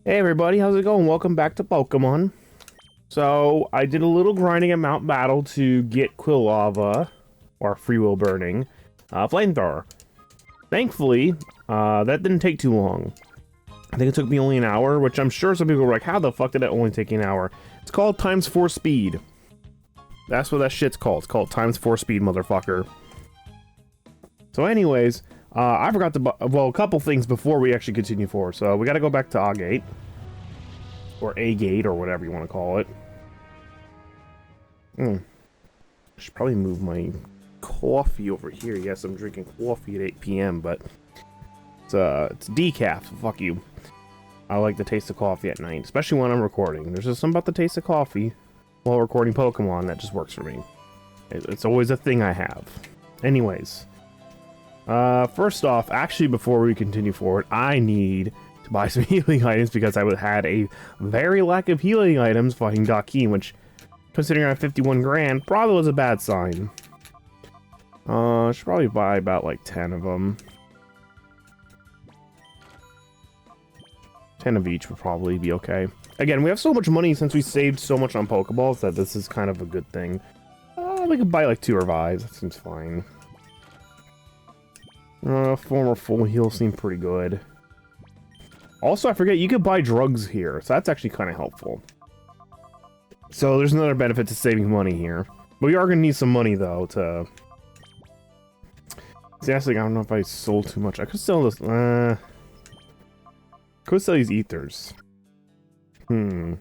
Hey everybody, how's it going? Welcome back to Pokemon. So, I did a little grinding at Mount Battle to get Quilava, or Free Will Burning, Flamethrower. Thankfully, that didn't take too long. I think it took me only an hour, which I'm sure some people were like, how the fuck did it only take an hour? It's called ×4 speed. That's what that shit's called. It's called ×4 speed, motherfucker. So anyways, I forgot to, well, a couple things before we actually continue forward. So we gotta go back to A-Gate. Or A-Gate, or whatever you want to call it. I should probably move my coffee over here. Yes, I'm drinking coffee at 8 p.m., but it's decaf, so fuck you. I like the taste of coffee at night, especially when I'm recording. There's just something about the taste of coffee while recording Pokemon that just works for me. It's always a thing I have. Anyways. First off, actually before we continue forward, I need to buy some healing items because I had a very lack of healing items fighting Junkheade, which, considering I have 51 grand, probably was a bad sign. I should probably buy about like 10 of them. 10 of each would probably be okay. Again, we have so much money since we saved so much on Pokeballs that this is kind of a good thing. We could buy like 2 revives, that seems fine. Former full heal seemed pretty good. Also, I forget, you could buy drugs here, so that's actually kind of helpful. So there's another benefit to saving money here. But we are going to need some money, though, to... See, actually, I don't know if I sold too much. I could sell this... could sell these ethers. I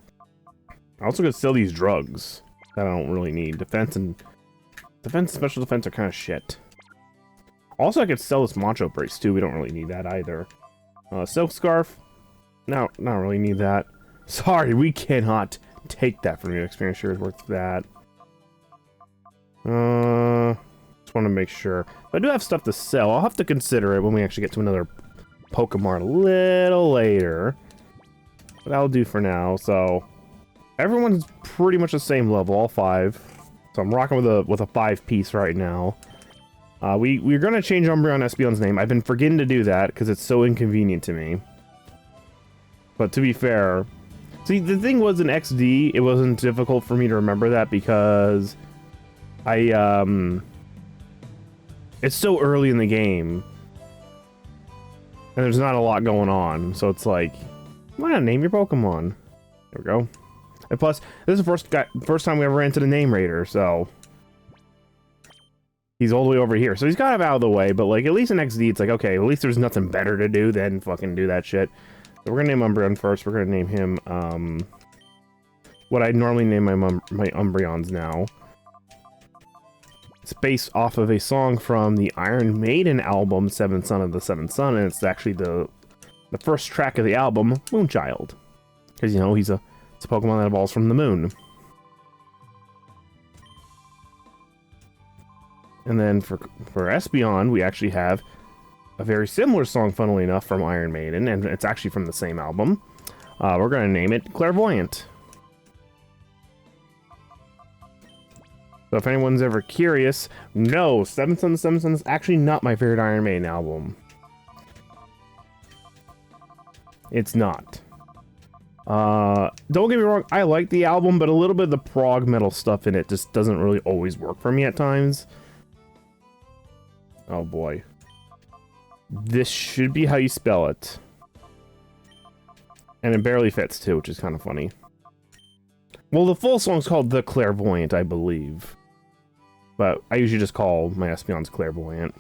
also could sell these drugs that I don't really need. Defense and special defense are kind of shit. Also, I could sell this Macho Brace, too. We don't really need that, either. Silk Scarf. No, not really need that. Sorry, we cannot take that from you. Experience share is worth that. Just want to make sure. But I do have stuff to sell. I'll have to consider it when we actually get to another Pokemon a little later. But that'll do for now. So, everyone's pretty much the same level, all 5. So I'm rocking with a 5-piece right now. We're gonna change Umbreon Espeon's name. I've been forgetting to do that because it's so inconvenient to me. But to be fair, see, the thing was in XD, it wasn't difficult for me to remember that because it's so early in the game and there's not a lot going on, so it's like, why not name your Pokemon? There we go. And plus, this is the first time we ever ran into the Name Raider, so he's all the way over here. So he's kind of out of the way, but like at least in XD, it's like, okay, at least there's nothing better to do than fucking do that shit. So we're gonna name Umbreon first. We're gonna name him, what I normally name my Umbreons now. It's based off of a song from the Iron Maiden album, Seventh Son of the Seventh Son, and it's actually the first track of the album, Moonchild. Because, you know, it's a Pokemon that evolves from the moon. And then for Espeon, we actually have a very similar song, funnily enough, from Iron Maiden, and it's actually from the same album. We're going to name it Clairvoyant. So if anyone's ever curious, no, Seventh Son of the Seventh Son is actually not my favorite Iron Maiden album. It's not. Don't get me wrong, I like the album, but a little bit of the prog metal stuff in it just doesn't really always work for me at times. Oh boy. This should be how you spell it. And it barely fits too, which is kind of funny. Well, the full song's called The Clairvoyant, I believe. But I usually just call my Espeons Clairvoyant.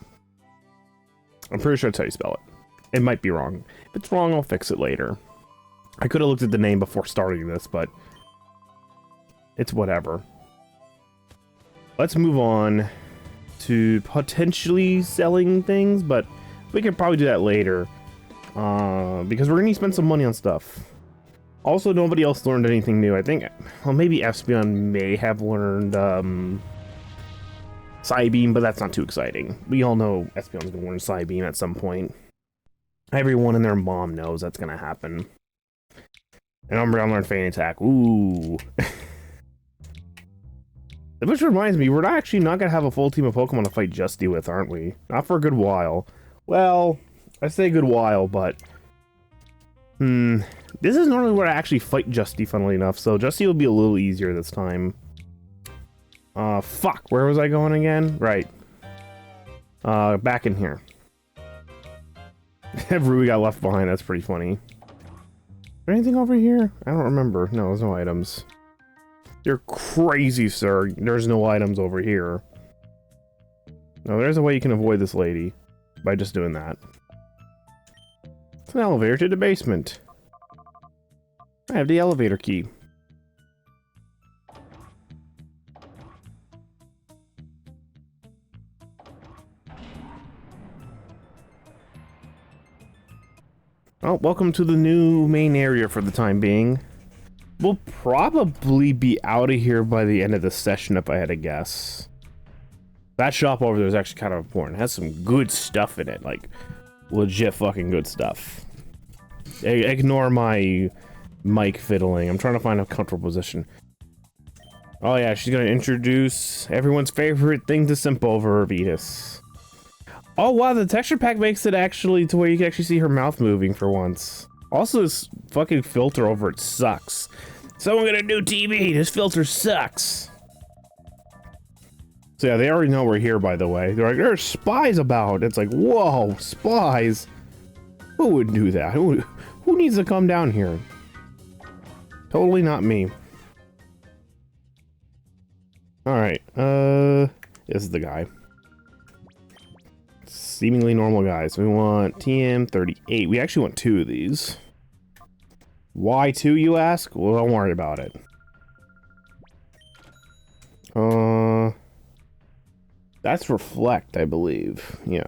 I'm pretty sure that's how you spell it. It might be wrong. If it's wrong, I'll fix it later. I could have looked at the name before starting this, but it's whatever. Let's move on to potentially selling things, but we could probably do that later. Because we're going to spend some money on stuff. Also, nobody else learned anything new. I think, well, maybe Espeon may have learned Psybeam, but that's not too exciting. We all know Espeon's going to learn Psybeam at some point. Everyone and their mom knows that's going to happen. And Umbreon learned Feint Attack. Ooh. Which reminds me, we're actually not going to have a full team of Pokemon to fight Justy with, aren't we? Not for a good while. Well, I say good while, but... This is normally where I actually fight Justy, funnily enough, so Justy will be a little easier this time. Fuck, where was I going again? Right. Back in here. Rui got left behind, that's pretty funny. Is there anything over here? I don't remember. No, there's no items. You're crazy, sir. There's no items over here. No, there's a way you can avoid this lady by just doing that. It's an elevator to the basement. I have the elevator key. Oh, welcome to the new main area for the time being. We'll probably be out of here by the end of the session if I had to guess. That shop over there is actually kind of important. It has some good stuff in it, like legit fucking good stuff. Ignore my mic fiddling. I'm trying to find a comfortable position. Oh yeah, she's gonna introduce everyone's favorite thing to simp over, Vetus. Oh wow, the texture pack makes it actually to where you can actually see her mouth moving for once. Also, this fucking filter over it sucks. Someone get a new TV, this filter sucks. So yeah, they already know we're here, by the way. They're like, there's spies about. It's like, whoa, spies? Who would do that? Who needs to come down here? Totally not me. Alright, this is the guy. Seemingly normal guys. We want TM38. We actually want 2 of these. Why 2, you ask? Well, don't worry about it. That's reflect, I believe. Yeah.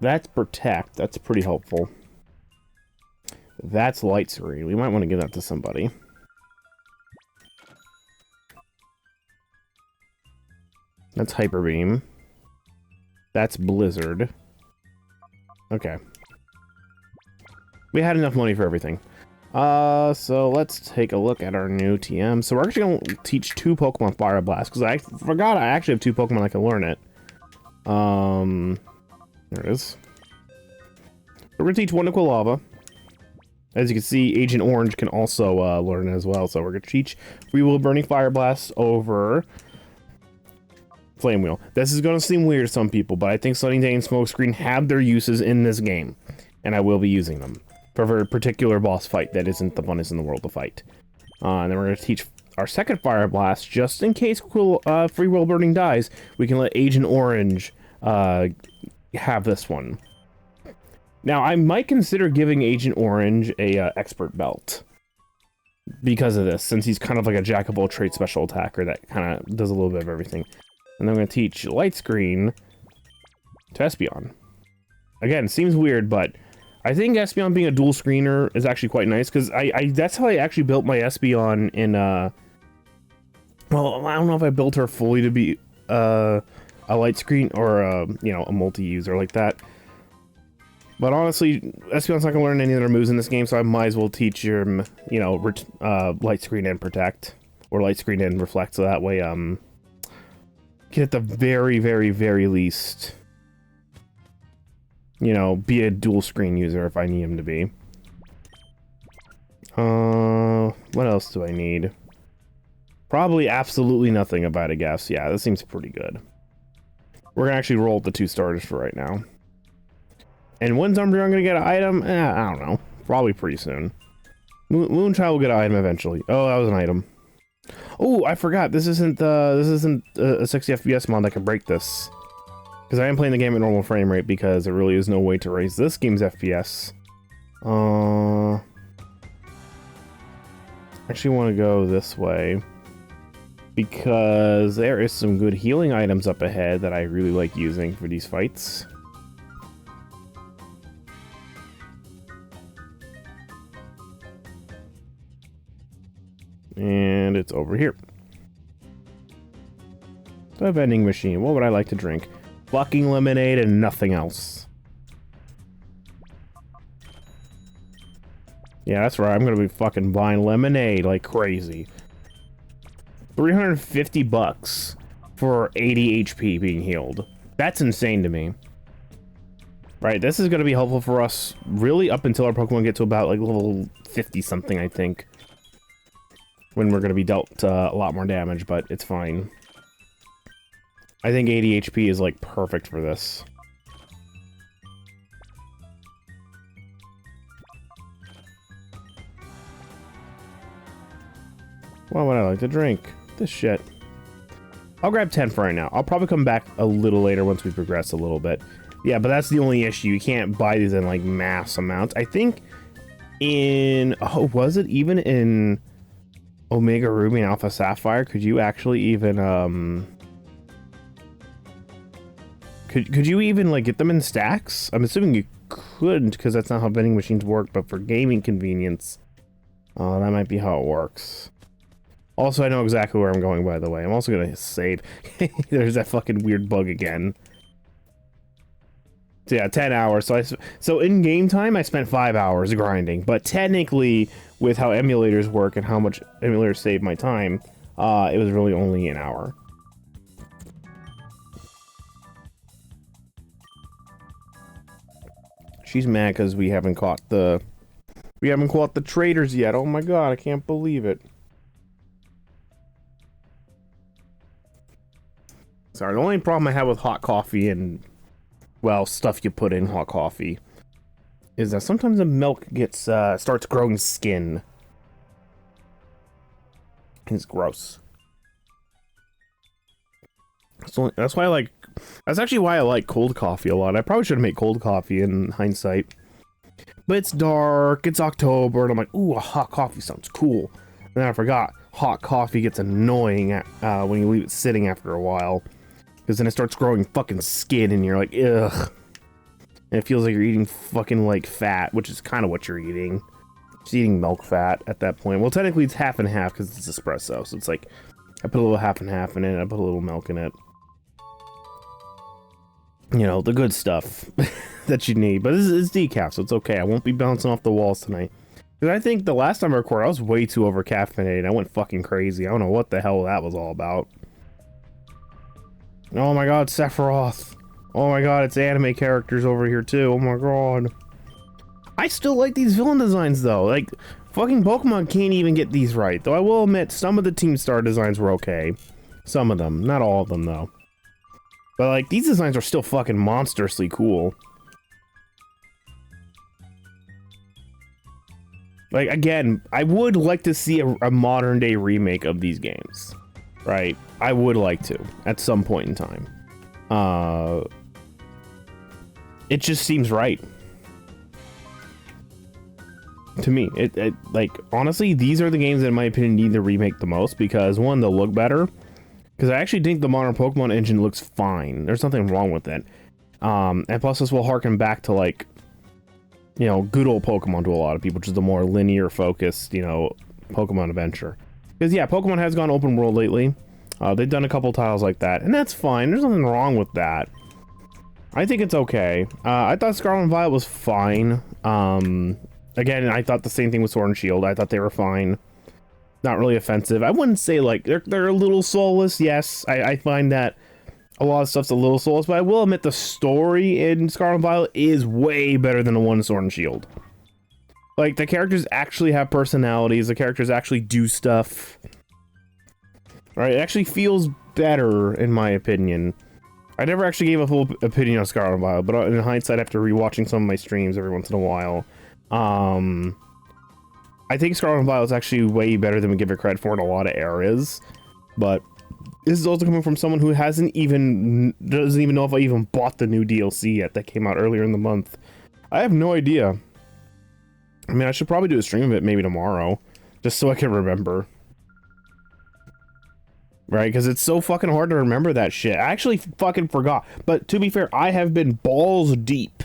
That's protect. That's pretty helpful. That's light screen. We might want to give that to somebody. That's hyper beam. That's blizzard. Okay. We had enough money for everything. So let's take a look at our new TM. So we're actually going to teach 2 Pokemon Fire Blast, because I forgot I actually have 2 Pokemon that can learn it. There it is. We're going to teach 1 to Quilava. As you can see, Agent Orange can also learn it as well. So we're going to teach Free Will Burning Fire Blast over Flame Wheel. This is going to seem weird to some people, but I think Sunny Day and Smokescreen have their uses in this game, and I will be using them for a particular boss fight that isn't the funnest in the world to fight. And then we're going to teach our second Fire Blast, just in case Free Will Burning dies, we can let Agent Orange have this one. Now, I might consider giving Agent Orange a expert belt because of this, since he's kind of like a jack of all trades special attacker that kind of does a little bit of everything. And then I'm going to teach Light Screen to Espeon. Again, seems weird, but I think Espeon being a dual screener is actually quite nice, because that's how I actually built my Espeon in, well, I don't know if I built her fully to be a light screen or, you know, a multi-user like that. But honestly, Espeon's not going to learn any other moves in this game, so I might as well teach him, you know, light screen and protect, or light screen and reflect, so that way, can at the very, very, very least, you know, be a dual screen user if I need him to be. What else do I need? Probably absolutely nothing, if I had to guess. Yeah, this seems pretty good. We're gonna actually roll the 2 starters for right now. And when's Umbreon gonna get an item? I don't know. Probably pretty soon. Moonchild will get an item eventually. Oh, that was an item. Oh, I forgot. This isn't a 60 FPS mod that can break this. Because I am playing the game at normal frame rate, because there really is no way to raise this game's FPS. I actually want to go this way, because there is some good healing items up ahead that I really like using for these fights. And it's over here. The vending machine. What would I like to drink? Fucking lemonade and nothing else. Yeah, that's right. I'm gonna be fucking buying lemonade like crazy. 350 bucks for 80 HP being healed. That's insane to me. Right, this is going to be helpful for us really up until our Pokemon get to about like level 50 something, I think. When we're going to be dealt a lot more damage, but it's fine. I think 80 HP is like perfect for this. What would I like to drink? This shit. I'll grab 10 for right now. I'll probably come back a little later once we progress a little bit. Yeah, but that's the only issue. You can't buy these in, like, mass amounts. I think in... Oh, was it even in Omega Ruby and Alpha Sapphire? Could you actually even, Could you even, like, get them in stacks? I'm assuming you couldn't, because that's not how vending machines work, but for gaming convenience, that might be how it works. Also, I know exactly where I'm going, by the way. I'm also gonna save. There's that fucking weird bug again. So yeah, 10 hours. So in game time, I spent 5 hours grinding. But technically, with how emulators work and how much emulators save my time, it was really only an hour. She's mad because we haven't caught the traders yet. Oh my god, I can't believe it. Sorry, the only problem I have with hot coffee and, well, stuff you put in hot coffee is that sometimes the milk gets, starts growing skin. It's gross. So that's why I like, that's actually why I like cold coffee a lot. I probably should have made cold coffee in hindsight. But it's dark, it's October, and I'm like, ooh, a hot coffee sounds cool. And then I forgot, hot coffee gets annoying when you leave it sitting after a while. Because then it starts growing fucking skin and you're like, ugh. And it feels like you're eating fucking, like, fat, which is kind of what you're eating. Just eating milk fat at that point. Well, technically it's half and half because it's espresso. So it's like, I put a little half and half in it, I put a little milk in it. You know, the good stuff that you need. But it's decaf, so it's okay. I won't be bouncing off the walls tonight. Because I think the last time I recorded, I was way too over-caffeinated. I went fucking crazy. I don't know what the hell that was all about. Oh my god, Sephiroth. Oh my god, it's anime characters over here too. Oh my god. I still like these villain designs though. Like, fucking Pokemon can't even get these right. Though I will admit, some of the Team Star designs were okay. Some of them. Not all of them though. But like, these designs are still fucking monstrously cool. Like, again, I would like to see a modern day remake of these games. Right? I would like to, at some point in time. It just seems right. To me, like, honestly, these are the games that in my opinion need to remake the most, because one, they'll look better. Because I actually think the modern Pokemon engine looks fine. There's nothing wrong with it. And plus this will harken back to, like, you know, good old Pokemon to a lot of people, which is the more linear focused, you know, Pokemon adventure. Because, yeah, Pokemon has gone open world lately. They've done a couple titles like that, and that's fine. There's nothing wrong with that. I think it's okay. I thought Scarlet and Violet was fine. Again, I thought the same thing with Sword and Shield. I thought they were fine. Not really offensive. I wouldn't say, like, they're a little soulless. Yes, I find that a lot of stuff's a little soulless, but I will admit the story in Scarlet and Violet is way better than the one in Sword and Shield. Like, the characters actually have personalities. The characters actually do stuff. Right? It actually feels better, in my opinion. I never actually gave a full opinion on Scarlet and Violet, but in hindsight, after rewatching some of my streams every once in a while, I think Scarlet and Violet is actually way better than we give it credit for in a lot of areas. But this is also coming from someone who doesn't even know if I even bought the new DLC yet that came out earlier in the month. I have no idea. I mean, I should probably do a stream of it maybe tomorrow, just so I can remember. Right, because it's so fucking hard to remember that shit. I actually fucking forgot. But to be fair, I have been balls deep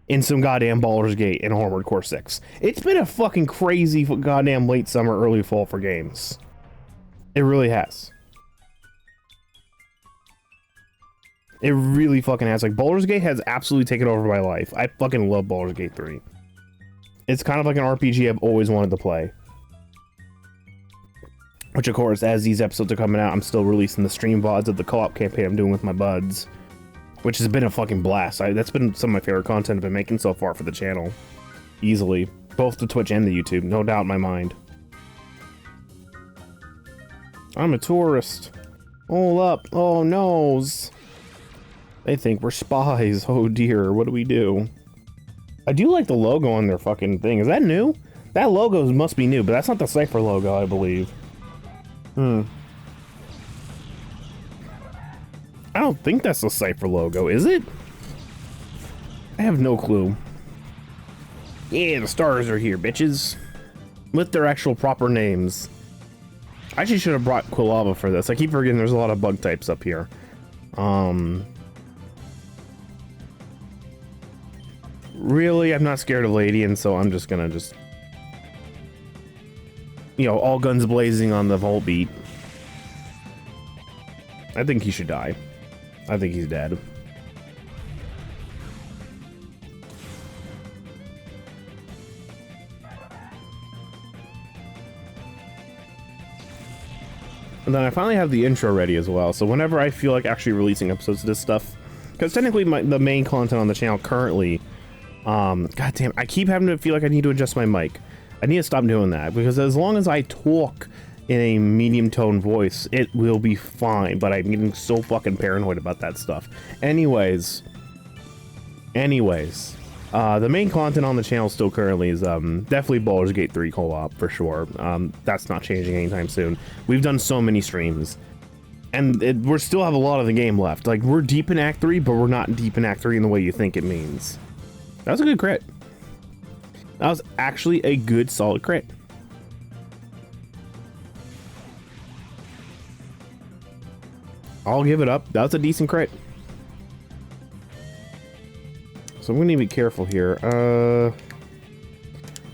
in some goddamn Baldur's Gate and Armored Core 6. It's been a fucking crazy goddamn late summer, early fall for games. It really has. It really fucking has. Like, Baldur's Gate has absolutely taken over my life. I fucking love Baldur's Gate 3. It's kind of like an RPG I've always wanted to play. Which, of course, as these episodes are coming out, I'm still releasing the stream VODs of the co-op campaign I'm doing with my buds. which has been a fucking blast. That's been some of my favorite content I've been making so far for the channel. Easily. Both the Twitch and the YouTube, no doubt in my mind. I'm a tourist. Hold up. Oh, noes. They think we're spies. Oh dear, what do we do? I do like the logo on their fucking thing. Is that new? That logo must be new, but that's not the Cypher logo, I believe. I don't think that's the Cypher logo, is it? I have no clue. Yeah, the stars are here, bitches. With their actual proper names. I actually should have brought Quilava for this. I keep forgetting there's a lot of bug types up here. Really, I'm not scared of Ladian, so I'm just gonna you know, all guns blazing on the Volbeat. I think he should die. I think he's dead. And then I finally have the intro ready as well, so whenever I feel like actually releasing episodes of this stuff, because technically the main content on the channel currently, god damn, I keep having to feel like I need to adjust my mic. I need to stop doing that, because as long as I talk in a medium tone voice, it will be fine, but I'm getting so fucking paranoid about that stuff. Anyways, the main content on the channel still currently is definitely Baldur's Gate 3 co-op for sure. That's not changing anytime soon. We've done so many streams, and we still have a lot of the game left. Like, we're deep in Act 3, but we're not deep in Act 3 in the way you think it means. That was a good crit. That was actually a good solid crit. I'll give it up. That was a decent crit. So I'm gonna be careful here.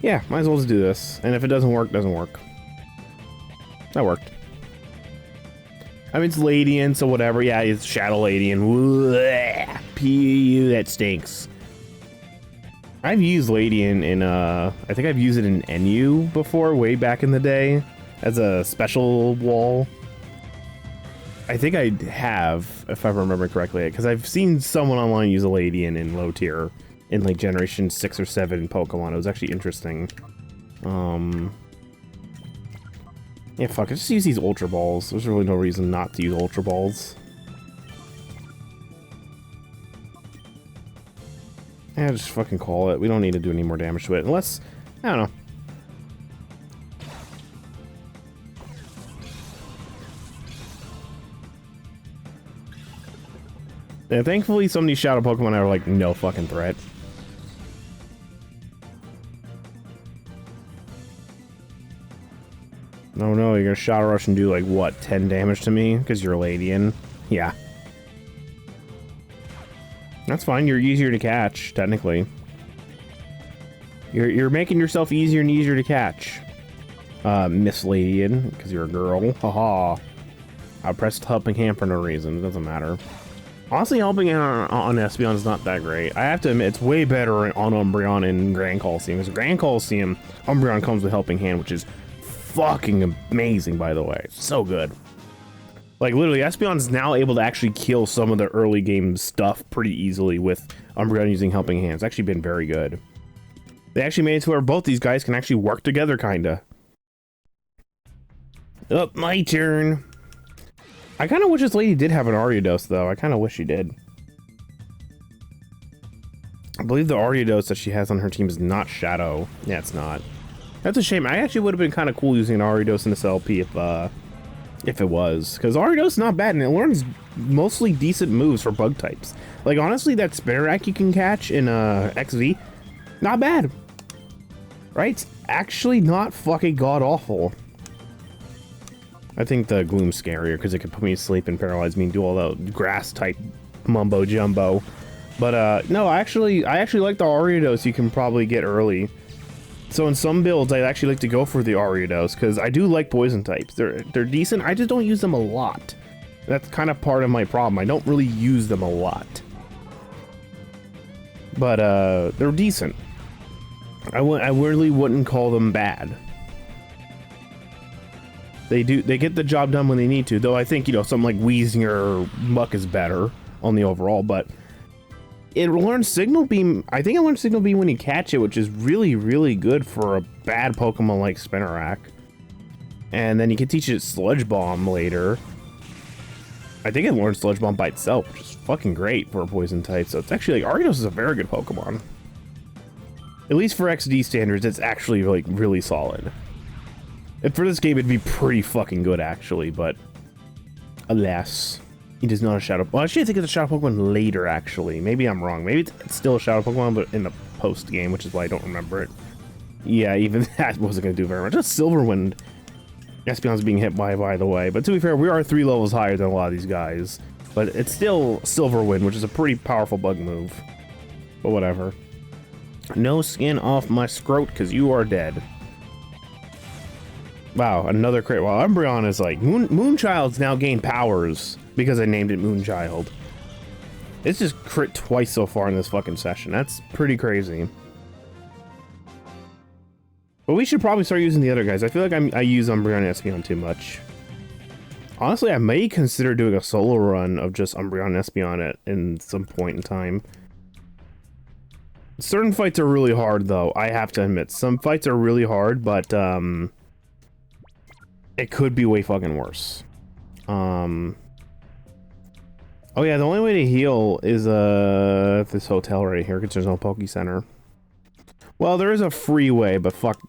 Yeah, might as well just do this. And if it doesn't work, doesn't work. That worked. I mean, it's Ladian, so whatever. Yeah, it's Shadow Ladian. Pew, that stinks. I've used Ladian in, I think I've used it in NU before, way back in the day, as a special wall. I think I have, if I remember correctly, because I've seen someone online use a Ladian in low tier in like generation 6 or 7 Pokemon. It was actually interesting. Yeah, fuck, I just use these Ultra Balls. There's really no reason not to use Ultra Balls. Yeah, just fucking call it. We don't need to do any more damage to it, unless, I don't know. Yeah, thankfully some of these Shadow Pokemon are like no fucking threat. No, you're gonna Shadow Rush and do like what, 10 damage to me because you're a Ladian? Yeah. That's fine, you're easier to catch, technically. You're making yourself easier and easier to catch. Miss Ladian, because you're a girl. Haha. I pressed helping hand for no reason, it doesn't matter. Honestly, helping hand on Espeon is not that great. I have to admit, it's way better on Umbreon and Grand Colosseum. Because Grand Colosseum, Umbreon comes with helping hand, which is fucking amazing, by the way. So good. Like, literally, Espeon's now able to actually kill some of the early game stuff pretty easily with Umbreon using helping hands. It's actually been very good. They actually made it to where both these guys can actually work together, kinda. Oh, my turn. I kind of wish this lady did have an Ariados, though. I kind of wish she did. I believe the Ariados that she has on her team is not Shadow. Yeah, it's not. That's a shame. I actually would have been kind of cool using an Ariados in this LP if it was. Because Ariados is not bad, and it learns mostly decent moves for bug types. Like, honestly, that Spinarak you can catch in XV, not bad. Right? It's actually not fucking god-awful. I think the Gloom's scarier because it could put me to sleep and paralyze me and do all the grass type mumbo jumbo. But no, I actually like the Ariados you can probably get early. So in some builds, I actually like to go for the Ariados because I do like poison types. They're decent. I just don't use them a lot. That's kind of part of my problem. I don't really use them a lot. But they're decent. I really wouldn't call them bad. They get the job done when they need to, though I think, you know, something like Weezing or Muck is better. on the overall, but it learns Signal Beam. I think it learns Signal Beam when you catch it, which is really, really good for a bad Pokemon like Spinarak. And then you can teach it Sludge Bomb later. I think it learns Sludge Bomb by itself, which is fucking great for a poison type. So it's actually like Arceus is a very good Pokemon. At least for XD standards, it's actually like really solid. And for this game, it'd be pretty fucking good actually, but alas, it is not a Shadow. Well, actually, I think it's a Shadow Pokemon later. Actually, maybe I'm wrong. Maybe it's still a Shadow Pokemon, but in the post game, which is why I don't remember it. Yeah, even that wasn't gonna do very much. Just Silverwind. Espeon's being hit by the way, but to be fair, we are 3 levels higher than a lot of these guys. But it's still Silverwind, which is a pretty powerful bug move. But whatever. No skin off my scrote, because you are dead. Wow, another crit. Well, Umbreon is like... Moonchild's now gained powers because I named it Moonchild. It's just crit twice so far in this fucking session. That's pretty crazy. But we should probably start using the other guys. I feel like I use Umbreon and Espeon too much. Honestly, I may consider doing a solo run of just Umbreon and Espeon in some point in time. Certain fights are really hard, though. I have to admit, some fights are really hard, but it could be way fucking worse. Oh yeah, the only way to heal is this hotel right here, because there's no Poke Center. Well, there is a free way, but fuck.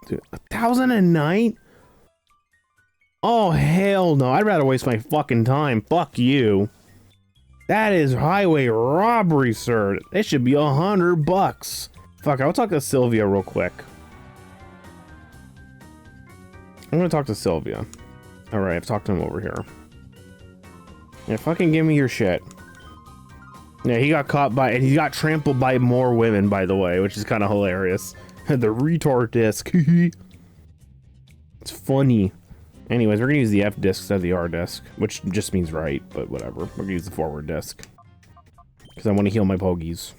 Dude, 1,000 a night? Oh, hell no. I'd rather waste my fucking time. Fuck you. That is highway robbery, sir. It should be $100. Fuck, I'll talk to Sylvia real quick. I'm gonna talk to Sylvia. Alright, I've talked to him over here. Yeah, fucking give me your shit. Yeah, he got caught by, and he got trampled by more women, by the way, which is kind of hilarious. The retard disc. It's funny. Anyways, we're gonna use the F disc instead of the R disc, which just means right, but whatever. We're gonna use the forward disc. Because I want to heal my Pogies.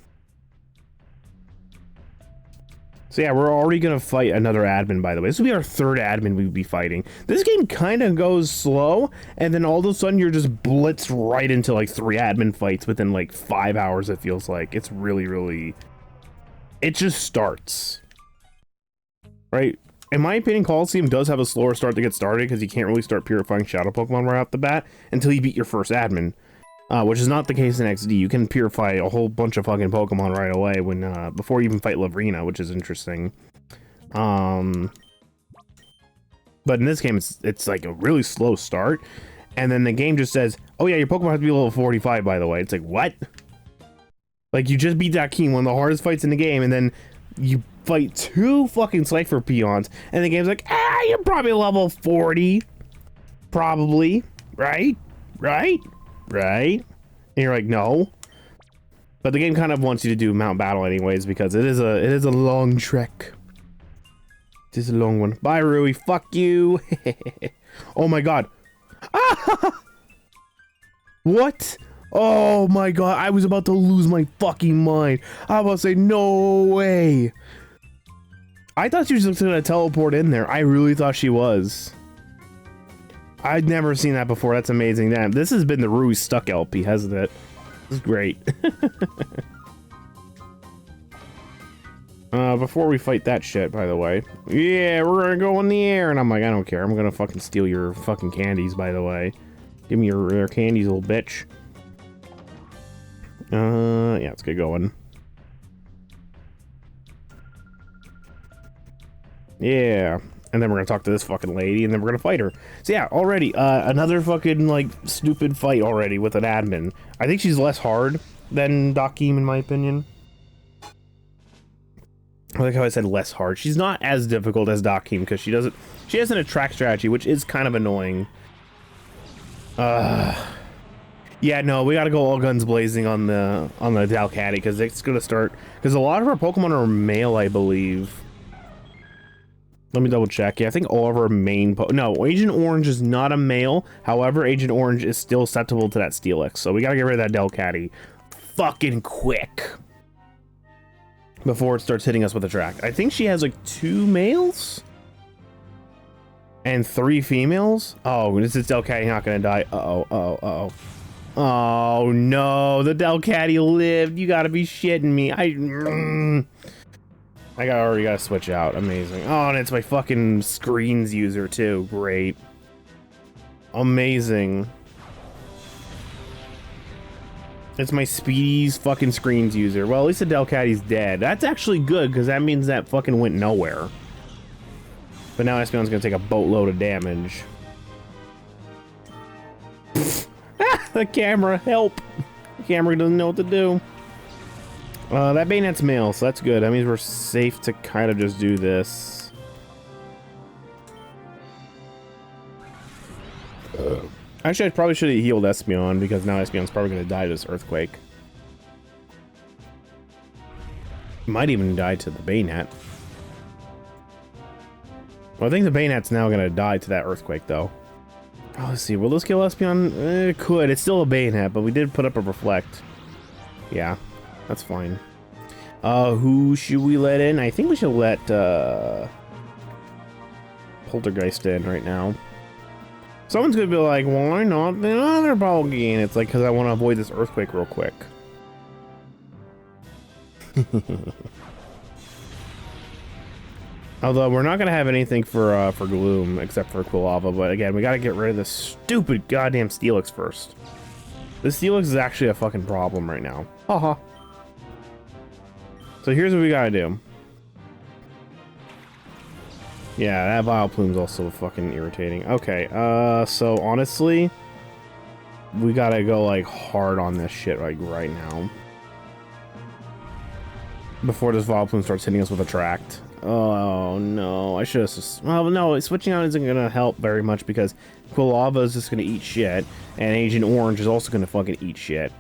So yeah, we're already gonna fight another admin, by the way. This will be our 3rd admin we'll be fighting. This game kind of goes slow, and then all of a sudden you're just blitzed right into like 3 admin fights within like 5 hours, it feels like. It's really, really... It just starts. Right? In my opinion, Colosseum does have a slower start to get started, because you can't really start purifying Shadow Pokemon right off the bat until you beat your first admin. Which is not the case in XD. You can purify a whole bunch of fucking Pokemon right away when before you even fight Lavrina, which is interesting. But in this game, it's like a really slow start, and then the game just says, "Oh yeah, your Pokemon has to be level 45." By the way, it's like what? Like you just beat Dakeem, one of the hardest fights in the game, and then you fight 2 fucking Cypher Peons, and the game's like, you're probably level 40, probably, right? And you're like, no. But the game kind of wants you to do Mount Battle anyways, because it is a long trek. It is a long one. Bye, Rui. Fuck you. Oh my god. Ah! What? Oh my god. I was about to lose my fucking mind. I was about to say, no way. I thought she was just gonna teleport in there. I really thought she was. I'd never seen that before. That's amazing. Damn, this has been the Rui Stuck LP, hasn't it? This is great. Before we fight that shit, by the way. Yeah, we're gonna go in the air. And I'm like, I don't care. I'm gonna fucking steal your fucking candies, by the way. Give me your rare candies, little bitch. Yeah, let's get going. Yeah. And then we're gonna talk to this fucking lady, and then we're gonna fight her. So yeah, already, another fucking, like, stupid fight already with an admin. I think she's less hard than Dakeem, in my opinion. I like how I said less hard. She's not as difficult as Dakeem, because she has an attract strategy, which is kind of annoying. Yeah, no, we gotta go all guns blazing on the Junkheade, because it's gonna start, because a lot of our Pokemon are male, I believe. Let me double check. Yeah, I think all of our main no, Agent Orange is not a male. However, Agent Orange is still susceptible to that Steelix. So we gotta get rid of that Junkheade fucking quick before it starts hitting us with a track. I think she has like 2 males and 3 females. Oh, this is Junkheade not gonna die. Uh-oh. Oh no, the Delcatty lived. You gotta be shitting me. Already gotta switch out. Amazing. Oh, and it's my fucking screens user too. Great. Amazing. It's my Speedy's fucking screens user. Well, at least the Delcatty's dead. That's actually good, because that means that fucking went nowhere. But now Espeon's gonna take a boatload of damage. The camera, help! The camera doesn't know what to do. That Bayonet's male, so that's good. That means we're safe to kind of just do this. Actually, I probably should have healed Espeon, because now Espeon's probably going to die to this earthquake. Might even die to the Bayonet. Well, I think the Bayonet's now going to die to that earthquake, though. Oh, let's see. Will this kill Espeon? It could. It's still a Bayonet, but we did put up a Reflect. Yeah, that's fine. Who should we let in? I think we should let Poltergeist in right now. Someone's gonna be like, why not the other Balgi? And it's like, because I want to avoid this earthquake real quick. Although we're not gonna have anything for Gloom except for Quilava, but again, we gotta get rid of this stupid goddamn Steelix first. This Steelix is actually a fucking problem right now. Haha. So here's what we gotta do. Yeah, that Vileplume's also fucking irritating. Okay, so honestly, we gotta go like hard on this shit like right now. Before this Vileplume starts hitting us with a Tract. Oh no, I should have just... Well, no, switching out isn't gonna help very much because Quilava is just gonna eat shit, and Agent Orange is also gonna fucking eat shit.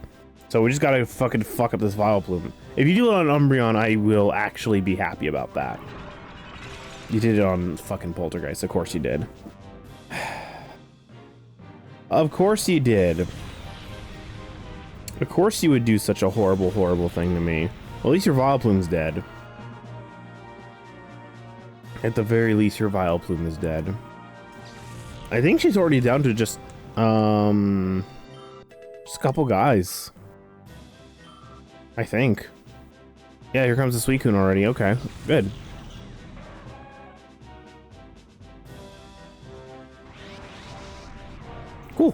So we just gotta fucking fuck up this Vileplume. If you do it on Umbreon, I will actually be happy about that. You did it on fucking Poltergeist, of course you did. Of course you did. Of course you would do such a horrible, horrible thing to me. Well, at least your Vileplume's dead. At the very least, your Vileplume is dead. I think she's already down to just a couple guys. I think. Yeah, here comes the Suicune already. Okay, good. Cool.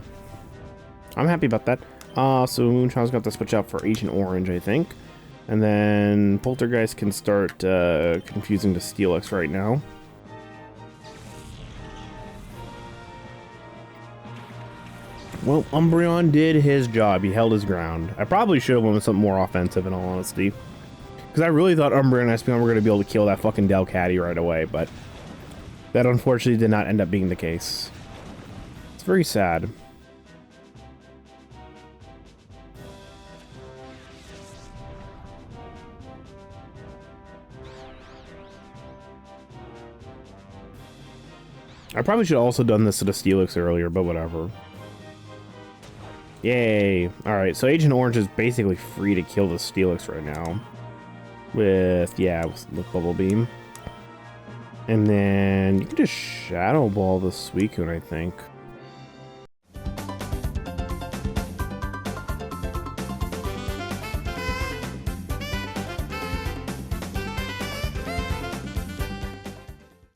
I'm happy about that. So Moonchild's got to switch out for Agent Orange, I think. And then Poltergeist can start confusing the Steelix right now. Well, Umbreon did his job. He held his ground. I probably should have went with something more offensive, in all honesty. Because I really thought Umbreon and Espeon were going to be able to kill that fucking Delcatty right away, but that unfortunately did not end up being the case. It's very sad. I probably should have also done this to the Steelix earlier, but whatever. Yay. Alright, so Agent Orange is basically free to kill the Steelix right now. With Bubble Beam. And then you can just Shadow Ball the Suicune, I think.